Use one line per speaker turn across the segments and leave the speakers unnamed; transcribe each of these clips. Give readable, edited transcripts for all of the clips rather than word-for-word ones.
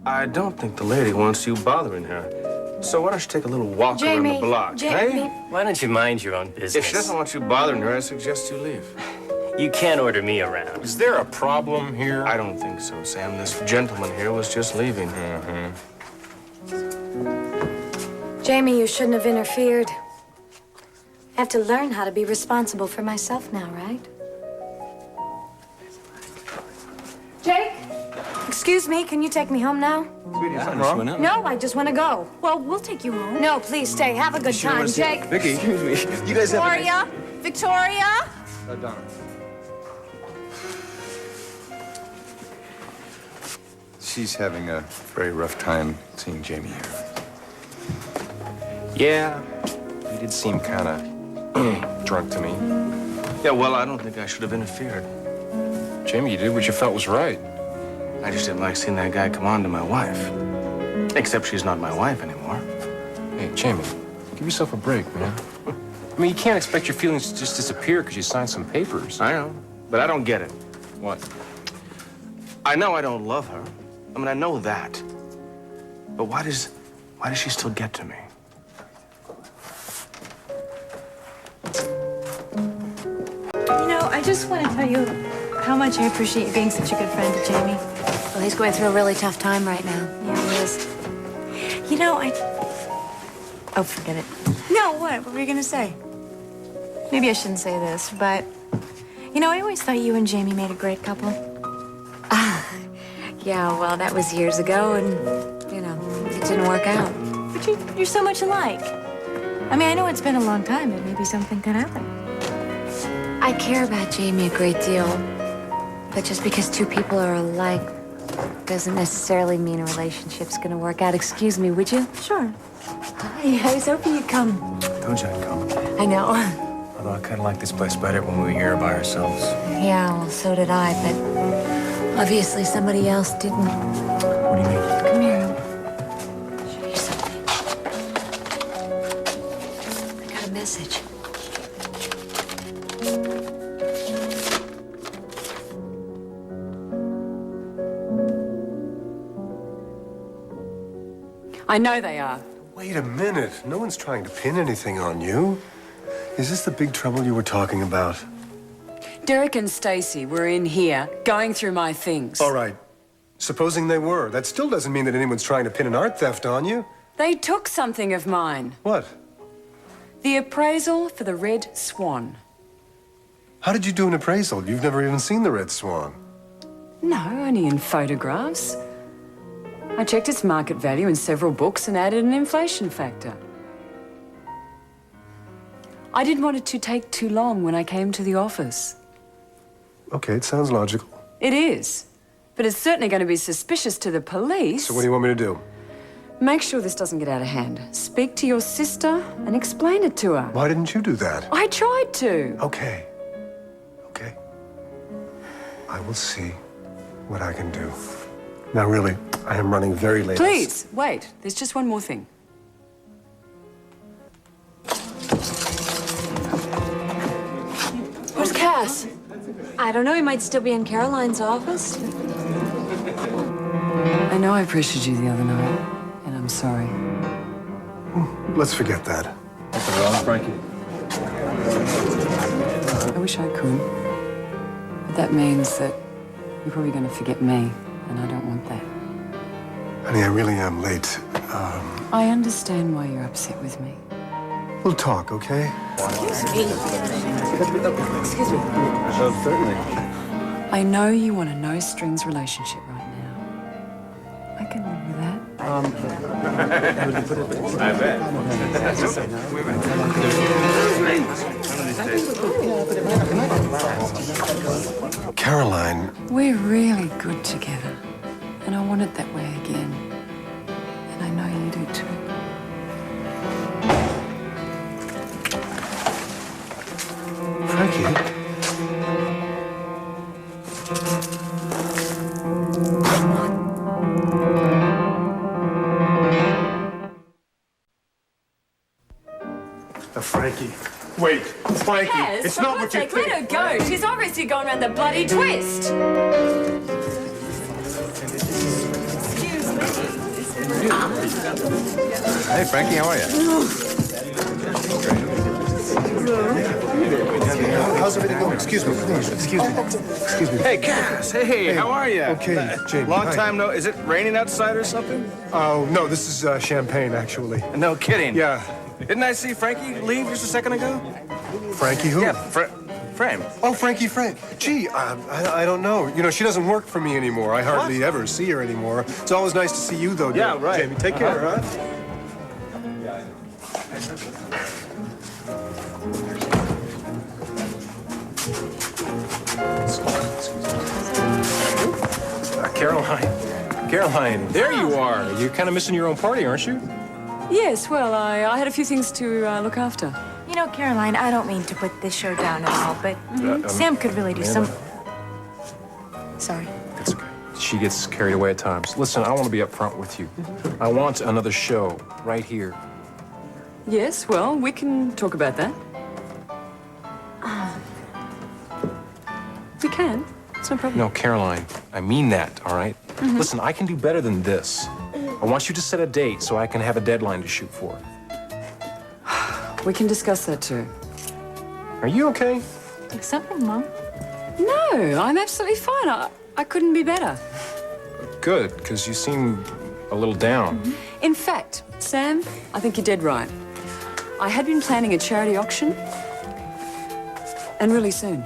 I don't think the lady wants you bothering her. So why don't you take a little walk around the block,
Jamie.
hey?
Why don't you mind your own business?
If she doesn't want you bothering her, I suggest you leave.
You can't order me around.
Is there a problem here?
I don't think so, Sam. This gentleman here was just leaving.
Jamie, you shouldn't have interfered. I have to learn how to be responsible for myself now, right? Jake? Excuse me, can you take me home now?
Sweetie, something wrong?
No, I just want to go. Well, we'll take you home. No, please stay. Have a good time, Jake.
Vicky, excuse me. You guys have
Victoria? Victoria?
Donna. She's having a very rough time seeing Jamie here. Yeah, he did seem kind of drunk to me.
Yeah, well, I don't think I should have interfered.
Jamie, you did what you felt was right.
I just didn't like seeing that guy come on to my wife. Except she's not my wife anymore.
Hey, Jamie, give yourself a break, man. I mean, you can't expect your feelings to just disappear because you signed some papers.
I know, but I don't get it.
What?
I know I don't love her. I mean, I know that. But why does she still get to me?
You know, I just want to tell you how much I appreciate you being such a good friend to Jamie.
Well, he's going through a really tough time right now.
Yeah, he is. You know, Oh, forget it. No, what? What were you going to say? Maybe I shouldn't say this, but... You know, I always thought you and Jamie made a great couple.
Yeah, well, that was years ago, and, you know, it didn't work out.
But you're so much alike. I mean, I know it's been a long time, but maybe something could happen.
I care about Jamie a great deal, but just because two people are alike doesn't necessarily mean a relationship's gonna work out. Excuse me, would you?
Sure.
Hi, I was hoping you'd come.
Told you I'd come.
I know.
Although I kind of like this place better when we were here by ourselves.
Yeah, well, so did I, but obviously somebody else didn't.
What do you mean?
Come here. I'll show you something. I got a message.
I know they are.
Wait a minute. No one's trying to pin anything on you. Is this the big trouble you were talking about?
Derek and Stacy were in here going through my things.
All right. Supposing they were. That still doesn't mean that anyone's trying to pin an art theft on you.
They took something of mine.
What?
The appraisal for the Red Swan.
How did you do an appraisal? You've never even seen the Red Swan.
No, only in photographs. I checked its market value in several books and added an inflation factor. I didn't want it to take too long when I came to the office.
Okay, it sounds logical.
It is. But it's certainly going to be suspicious to the police.
So what do you want me to do?
Make sure this doesn't get out of hand. Speak to your sister and explain it to her.
Why didn't you do that?
I tried to.
Okay. Okay. I will see what I can do. Now, really, I am running very late.
Please, wait. There's just one more thing.
Where's Cass? I don't know. He might still be in Caroline's office.
I know I pressured you the other night, and I'm sorry.
Let's forget that.
Nothing wrong, Frankie?
I wish I could. But that means that you're probably going to forget me, and I don't want that.
Honey, I really am late.
I understand why you're upset with me.
We'll talk, okay?
Excuse me.
Certainly.
I know you want a no-strings relationship right now. I can live with that.
I bet.
Caroline,
We're really good together, and I want it that way again. And I know you do too.
Frankie. Frankie. Wait, Frankie.
Yes,
it's
for
not
God's
what you
sake, let her go. She's obviously gone around the bloody twist.
Excuse me.
Hey, Frankie, how are you?
How's everything going? Excuse me, please. Excuse me. Excuse me.
Hey, Cass. Hey, how are you?
Okay, Jamie.
Long
hi.
time no. Is it raining outside or something?
Oh, no, this is champagne, actually.
No kidding.
Yeah.
Didn't I see Frankie leave just a second ago?
Frankie who?
Yeah, Frame.
Oh, Frankie Frank. Gee, I don't know. You know, she doesn't work for me anymore. I hardly ever see her anymore. It's always nice to see you, though,
Yeah, right.
Jamie. Take care, huh?
Caroline, there you are. You're kind of missing your own party, aren't you?
Yes, well, I had a few things to look after.
You know, Caroline, I don't mean to put this show down at all, but Sam could really do some... Sorry.
It's okay. She gets carried away at times. Listen, I want to be upfront with you. I want another show right here.
Yes, well, we can talk about that. We can. It's no problem.
No, Caroline, I mean that, all right? Listen, I can do better than this. I want you to set a date so I can have a deadline to shoot for.
We can discuss that too.
Are you okay?
Something, Mom.
No, I'm absolutely fine. I couldn't be better.
Good, because you seem a little down.
In fact, Sam, I think you're dead right. I had been planning a charity auction, and really soon.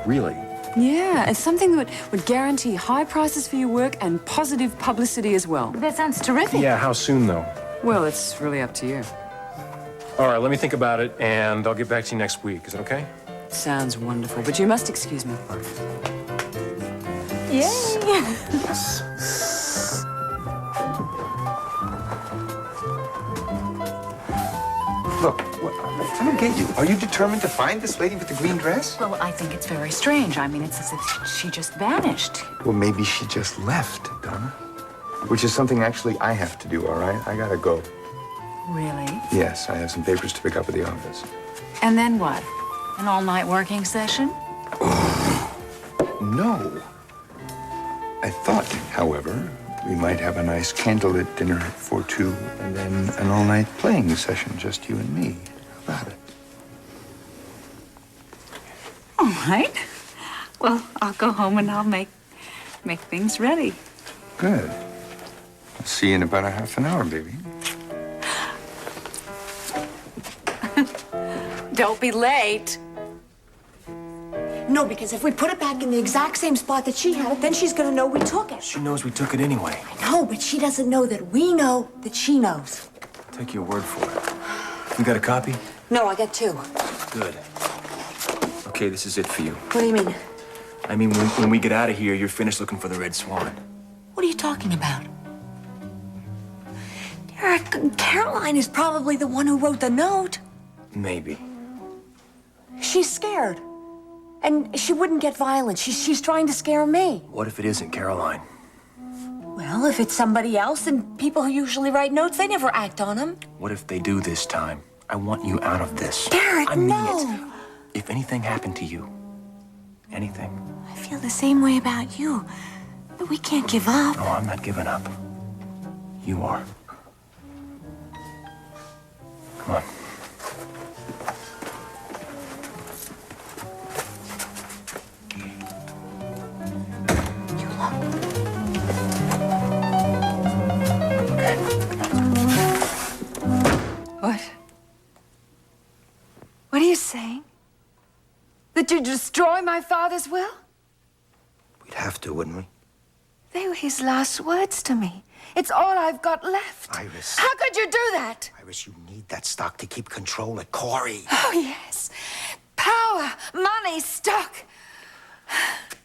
Really?
Yeah, and something that would guarantee high prices for your work and positive publicity as well.
That sounds terrific.
Yeah, how soon, though?
Well, it's really up to you.
All right, let me think about it, and I'll get back to you next week. Is that okay?
Sounds wonderful, but you must excuse me.
Yay!
Look, I don't get you. Are you determined to find this lady with the green dress?
Well, I think it's very strange. I mean, it's as if she just vanished.
Well, maybe she just left, Donna. Which is something actually I have to do, all right? I gotta go.
Really?
Yes, I have some papers to pick up at the office.
And then what? An all-night working session?
No. I thought, however, we might have a nice candlelit dinner for two and then an all-night playing session, just you and me. How about it?
All right. Well, I'll go home and I'll make things ready.
Good. I'll see you in about a half an hour, baby.
Don't be late.
No, because if we put it back in the exact same spot that she had it, then she's gonna know we took it.
She knows we took it anyway.
No, but she doesn't know that we know that she knows.
Take your word for it. You got a copy?
No, I got two.
Good. Okay, this is it for you.
What do you mean?
I mean, when we get out of here, you're finished looking for the Red Swan.
What are you talking about? Derek, Caroline is probably the one who wrote the note.
Maybe.
She's scared. And she wouldn't get violent. She's trying to scare me.
What if it isn't Caroline?
Well, if it's somebody else, then people who usually write notes, they never act on them.
What if they do this time? I want you out of this.
Derek,
I mean
no.
it. If anything happened to you, anything.
I feel the same way about you. But we can't give up.
No, I'm not giving up. You are. Come on.
What? What are you saying? That you'd destroy my father's will?
We'd have to, wouldn't we?
They were his last words to me. It's all I've got left.
Iris.
How could you do that?
Iris, you need that stock to keep control of Corey.
Oh, yes. Power, money, stock.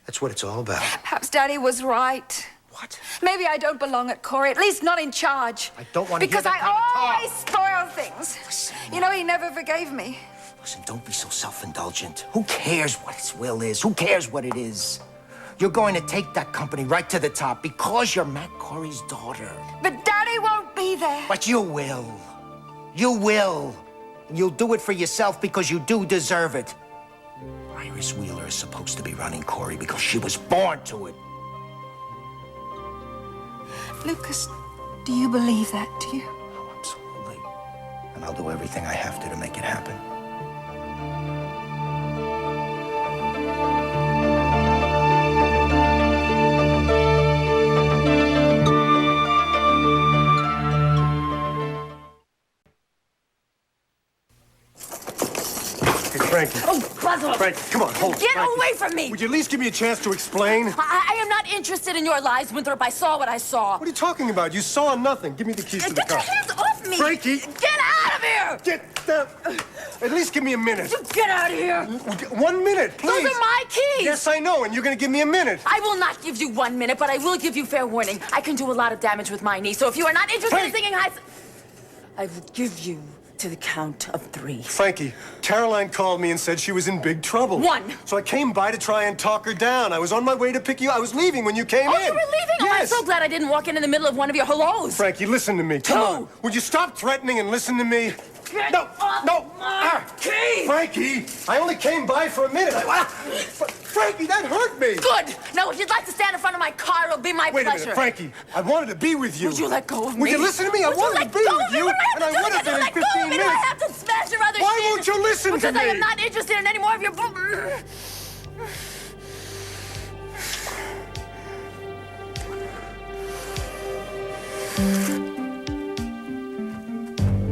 That's what it's all about.
Perhaps Daddy was right.
What?
Maybe I don't belong at Corey, at least not in charge.
I don't want to hear
Because
that kind of
I
talk.
always spoil things.
Listen.
You know, he never forgave me.
Listen, don't be so self-indulgent. Who cares what his will is? Who cares what it is? You're going to take that company right to the top because you're Matt Corey's daughter.
But Daddy won't be there.
But you will. You will. And you'll do it for yourself because you do deserve it. Iris Wheeler is supposed to be running Corey because she was born to it.
Lucas,
Do you believe that, do you?
Oh, absolutely. And I'll do everything I have to make it happen.
Frankie.
Oh, buzz off.
Frankie, come on, hold it.
Get
Frankie.
away from me!
Would you at least give me a chance to explain?
I am not interested in your lies, Winthrop. I saw what I saw.
What are you talking about? You saw nothing. Give me the keys to the
Get your
car.
hands off me!
Frankie!
Get out of here!
Get the... At least give me a minute.
Get out of here!
1 minute, please.
Those are my keys!
Yes, I know, and you're gonna give me a minute.
I will not give you 1 minute, but I will give you fair warning. I can do a lot of damage with my knee, so if you are not interested in singing high... I will give you to the count of 3.
Frankie, Caroline called me and said she was in big trouble.
1.
So I came by to try and talk her down. I was on my way to pick you up. I was leaving when you came in.
Oh, you were leaving? Oh, I'm
Yes.
so glad I didn't walk in the middle of one of your hellos.
Frankie, listen to me. Come on. Would you stop threatening and listen to me?
Get
No,
off
no.
my keys!
Frankie, I only came by for a minute. Frankie, that hurt me.
Good. Now, if you'd like to stand in front of my car, it'll be my
Wait a
pleasure.
minute, Frankie. I wanted to be with you.
Would you let go of me?
Would you listen to me? I wanted to be with you, and I would have been in 15
Do I
minutes.
have to smash your other
Why
shit?
won't you listen to
Because I am
me?
not interested in any more of your...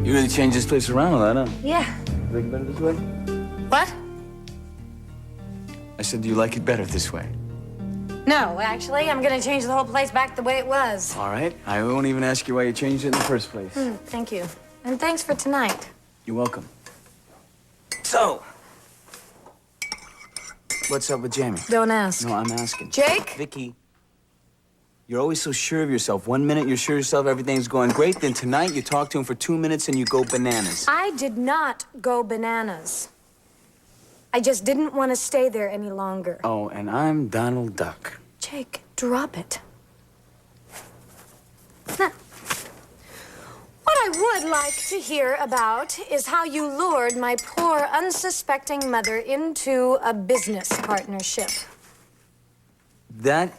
You really changed this place around a lot, huh?
Yeah.
You like it better this way?
What?
I said, do you like it better this way?
No, actually, I'm gonna change the whole place back the way it was.
All right. I won't even ask you why you changed it in the first place.
Thank you. And thanks for tonight.
You're welcome. So, what's up with Jamie?
Don't ask.
No, I'm asking.
Jake?
Vicky, you're always so sure of yourself. 1 minute you're sure of yourself, everything's going great. Then tonight you talk to him for 2 minutes and you go bananas.
I did not go bananas. I just didn't want to stay there any longer.
Oh, and I'm Donald Duck.
Jake, drop it. Now, what I would like to hear about is how you lured my poor, unsuspecting mother into a business partnership.
That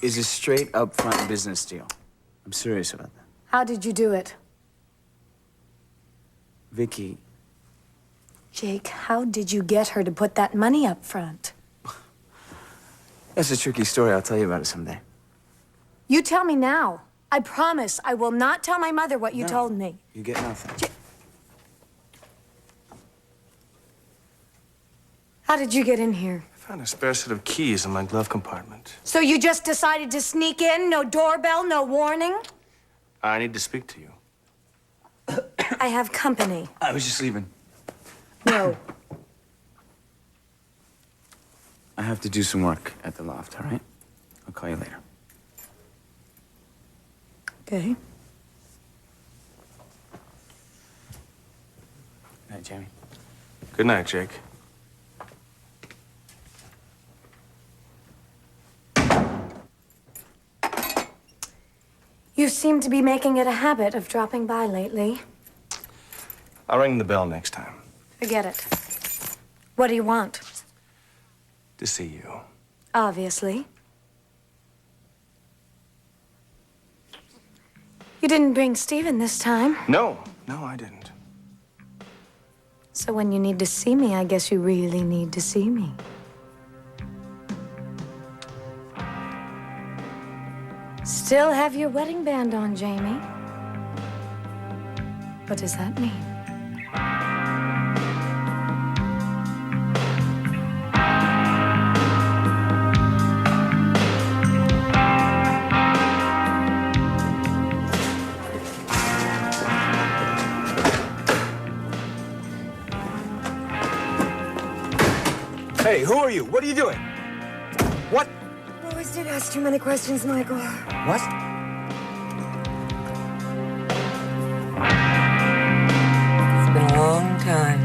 is a straight up front business deal. I'm serious about that.
How did you do it?
Vicky,
Jake, how did you get her to put that money up front?
that's a tricky story. I'll tell you about it someday.
You tell me now. I promise I will not tell my mother what you told me.
You get nothing.
How did you get in here?
I found a spare set of keys in my glove compartment.
So you just decided to sneak in? No doorbell, no warning?
I need to speak to you.
I have company.
I was just leaving.
No.
I have to do some work at the loft, all right? I'll call you later.
Okay.
Good night, Jamie.
Good night, Jake.
You seem to be making it a habit of dropping by lately.
I'll ring the bell next time.
Forget it. What do you want?
To see you.
Obviously. You didn't bring Steven this time.
No, I didn't.
So when you need to see me, I guess you really need to see me. Still have your wedding band on, Jamie. What does that mean?
Hey, who are you? What are you doing? What?
You always did ask too many questions, Michael.
What?
It's been a long time.